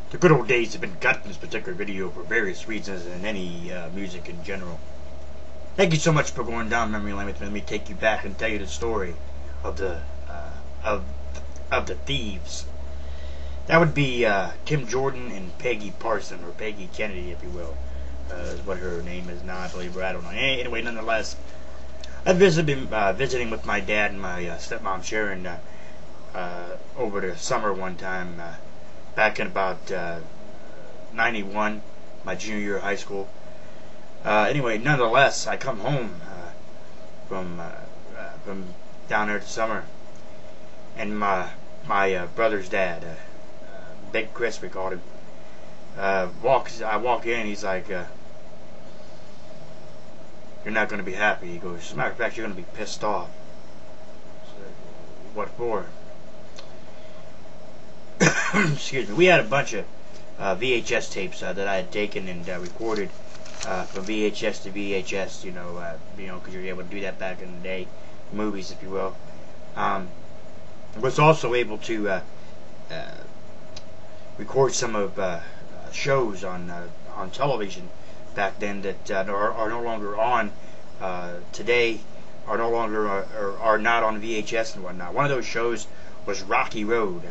The good old days have been cut in this particular video for various reasons, and any music in general. Thank you so much for going down memory lane with me. Let me take you back and tell you the story of the of the Thieves. That would be Tim Jordan and Peggy Parson, or Peggy Kennedy, if you will, is what her name is now, I believe, or I don't know. Anyway, nonetheless, I've been visiting with my dad and my stepmom Sharon over the summer one time, back in about 91, my junior year of high school. Anyway, nonetheless, I come home from down there this summer, and my brother's dad, Big Chris, we called him, I walk in, he's like, you're not going to be happy. He goes, as a matter of fact, you're going to be pissed off. So, what for? Excuse me. We had a bunch of VHS tapes that I had taken and recorded from VHS to VHS, because you were able to do that back in the day, movies, if you will. Was also able to record some of shows on television back then that are no longer on today, are no longer are not on VHS and whatnot. One of those shows was Rocky Road,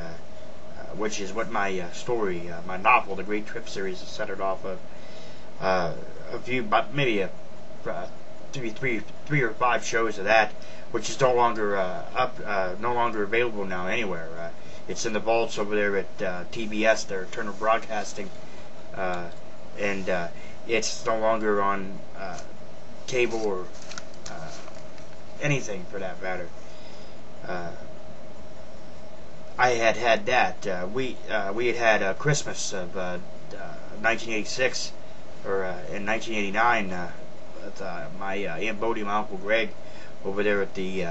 which is what my story, my novel, The Great Trip Series, is centered off of. A few, but maybe three or five shows of that, which is no longer no longer available now anywhere. It's in the vaults over there at TBS, their Turner Broadcasting, and it's no longer on cable or anything for that matter. I had that. We had Christmas of 1986. Or in 1989, with my Aunt Bodie and my Uncle Greg over there at the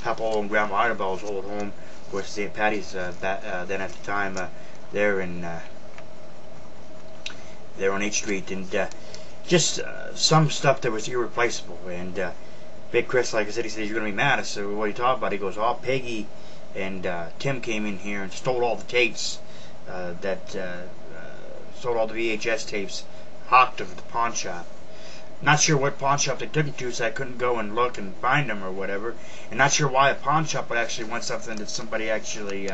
Papa and Grandma Idabel's old home, which is Aunt Patty's then at the time, there on 8th Street, and just some stuff that was irreplaceable. And Big Chris, like I said, he said, "You're going to be mad." I said, "What are you talking about?" He goes, "Oh, Peggy and Tim came in here and stole all the tapes, stole all the VHS tapes, hawked them at the pawn shop. Not sure what pawn shop they took them to, so I couldn't go and look and find them or whatever. And not sure why a pawn shop would actually want something that somebody actually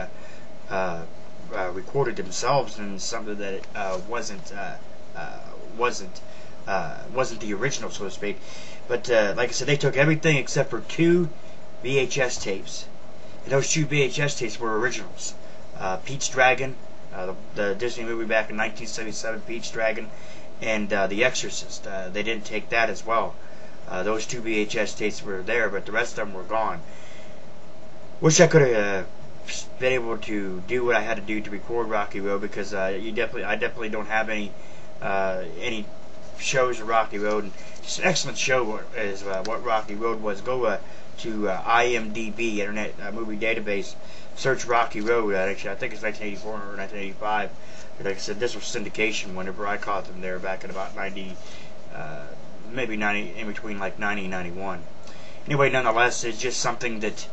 recorded themselves, and something that wasn't the original, so to speak. But like I said, they took everything except for 2 VHS tapes. And those 2 VHS tapes were originals. Pete's Dragon, the Disney movie back in 1977, Pete's Dragon, and The Exorcist. They didn't take that as well. Those 2 VHS tapes were there, but the rest of them were gone. Wish I could have been able to do what I had to do to record Rocky Road, because I definitely don't have any shows of Rocky Road. And it's an excellent show is what Rocky Road was. Go to IMDb, Internet Movie Database, search Rocky Road. Actually, I think it's 1984 or 1985. Like I said, this was syndication whenever I caught them there back in about 90, maybe 90, in between like 90 and 91. Anyway, nonetheless, it's just something that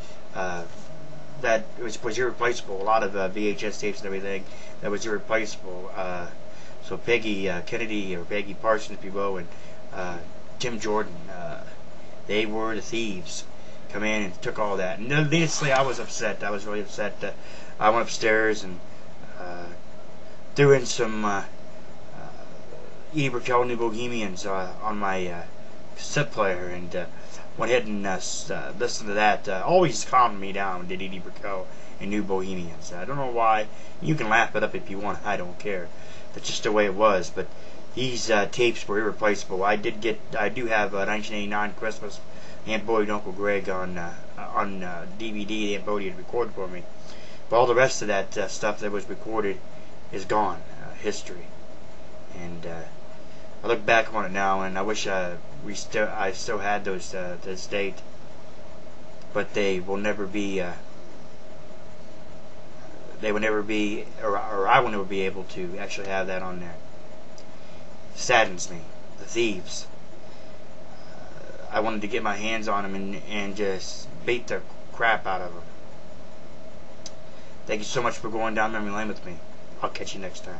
was irreplaceable. A lot of VHS tapes and everything that was irreplaceable. So Peggy Kennedy, or Peggy Parson, if you will, and Tim Jordan, they were the thieves. Come in and took all that. And needlessly, I was upset. I was really upset. I went upstairs and threw in some Edie Brickell New Bohemians on my cassette player, and went ahead and listened to that. Always calmed me down, did Edie Brickell and New Bohemians. I don't know why. You can laugh it up if you want. I don't care. That's just the way it was. But these tapes were irreplaceable. I do have 1989 Christmas, Aunt Bodie and Uncle Greg on DVD. Aunt Bodie had recorded for me. But all the rest of that stuff that was recorded is gone, history. And I look back on it now, and I wish I still had those to this date. But they will never be. They will never be, or I will never be able to actually have that on there. Saddens me. The Thieves. I wanted to get my hands on them and just beat the crap out of them. Thank you so much for going down memory lane with me. I'll catch you next time.